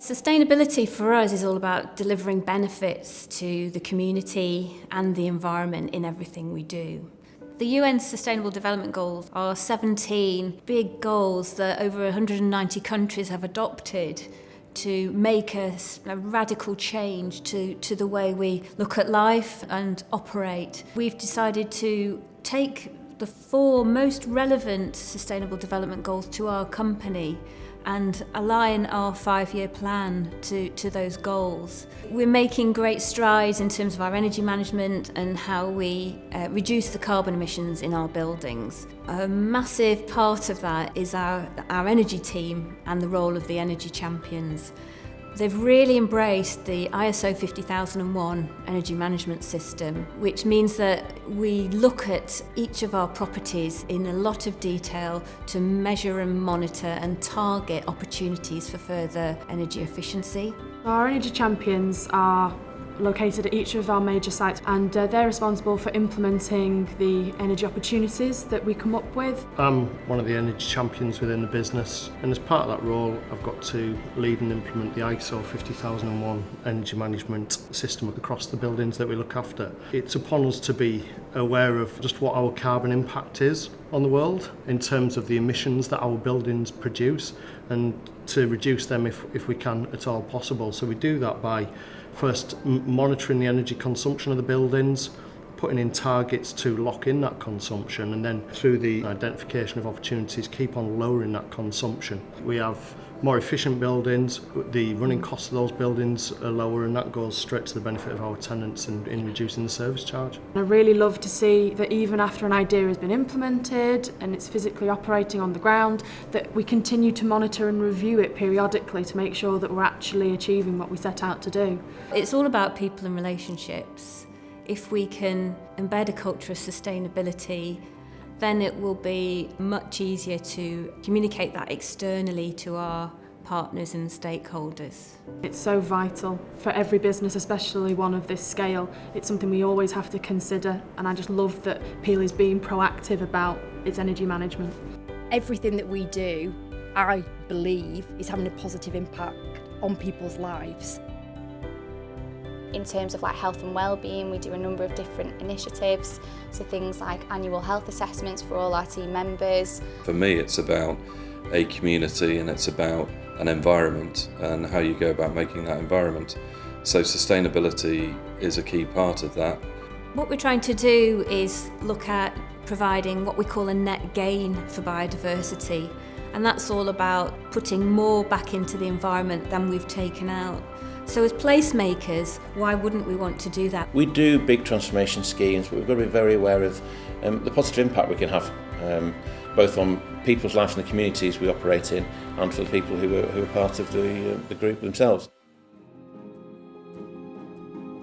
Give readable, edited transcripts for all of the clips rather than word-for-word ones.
Sustainability for us is all about delivering benefits to the community and the environment in everything we do. The UN Sustainable Development Goals are 17 big goals that over 190 countries have adopted to make a radical change to the way we look at life and operate. We've decided to take the 4 most relevant Sustainable Development Goals to our company and align our 5-year plan to those goals. We're making great strides in terms of our energy management and how we reduce the carbon emissions in our buildings. A massive part of that is our energy team and the role of the energy champions. They've really embraced the ISO 50001 energy management system, which means that we look at each of our properties in a lot of detail to measure and monitor and target opportunities for further energy efficiency. Our energy champions are located at each of our major sites, and they're responsible for implementing the energy opportunities that we come up with. I'm one of the energy champions within the business, and as part of that role I've got to lead and implement the ISO 50001 energy management system across the buildings that we look after. It's upon us to be aware of just what our carbon impact is on the world in terms of the emissions that our buildings produce, and to reduce them if we can at all possible. So we do that by first monitoring the energy consumption of the buildings, putting in targets to lock in that consumption, and then through the identification of opportunities keep on lowering that consumption. We have more efficient buildings, the running costs of those buildings are lower, and that goes straight to the benefit of our tenants in reducing the service charge. I really love to see that even after an idea has been implemented and it's physically operating on the ground, that we continue to monitor and review it periodically to make sure that we're actually achieving what we set out to do. It's all about people and relationships. If we can embed a culture of sustainability, then it will be much easier to communicate that externally to our partners and stakeholders. It's so vital for every business, especially one of this scale. It's something we always have to consider, and I just love that Peel is being proactive about its energy management. Everything that we do, I believe, is having a positive impact on people's lives. In terms of health and well-being, we do a number of different initiatives, so things like annual health assessments for all our team members. For me, it's about a community and it's about an environment and how you go about making that environment. So sustainability is a key part of that. What we're trying to do is look at providing what we call a net gain for biodiversity, and that's all about putting more back into the environment than we've taken out. So as placemakers, why wouldn't we want to do that? We do big transformation schemes, but we've got to be very aware of the positive impact we can have, both on people's lives and the communities we operate in, and for the people who are part of the group themselves.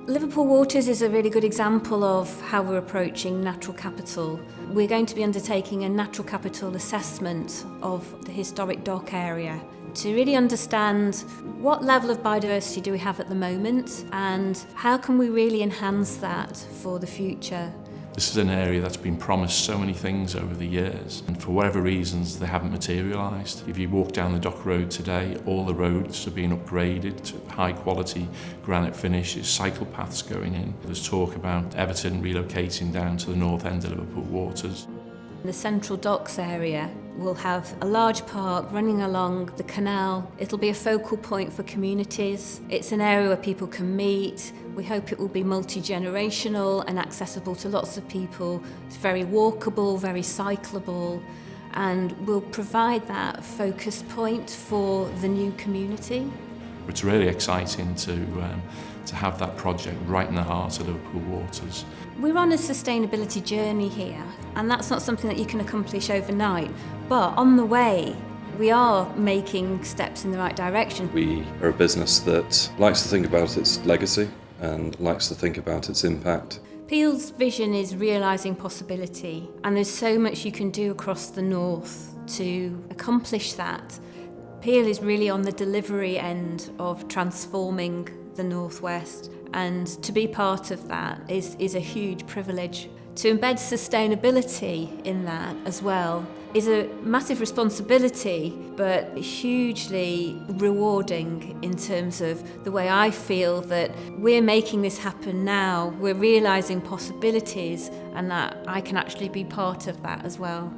Liverpool Waters is a really good example of how we're approaching natural capital. We're going to be undertaking a natural capital assessment of the historic dock area to really understand what level of biodiversity do we have at the moment and how can we really enhance that for the future. This is an area that's been promised so many things over the years, and for whatever reasons they haven't materialised. If you walk down the dock road today, all the roads are being upgraded to high quality granite finishes, cycle paths going in. There's talk about Everton relocating down to the north end of Liverpool Waters. The central docks area will have a large park running along the canal. It'll be a focal point for communities. It's an area where people can meet. We hope it will be multi-generational and accessible to lots of people. It's very walkable, very cyclable, and will provide that focus point for the new community. It's really exciting to have that project right in the heart of Liverpool Waters. We're on a sustainability journey here, and that's not something that you can accomplish overnight. But on the way, we are making steps in the right direction. We are a business that likes to think about its legacy and likes to think about its impact. Peel's vision is realising possibility, and there's so much you can do across the north to accomplish that. Peel is really on the delivery end of transforming the northwest, and to be part of that is a huge privilege. To embed sustainability in that as well is a massive responsibility, but hugely rewarding in terms of the way I feel that we're making this happen now, we're realising possibilities, and that I can actually be part of that as well.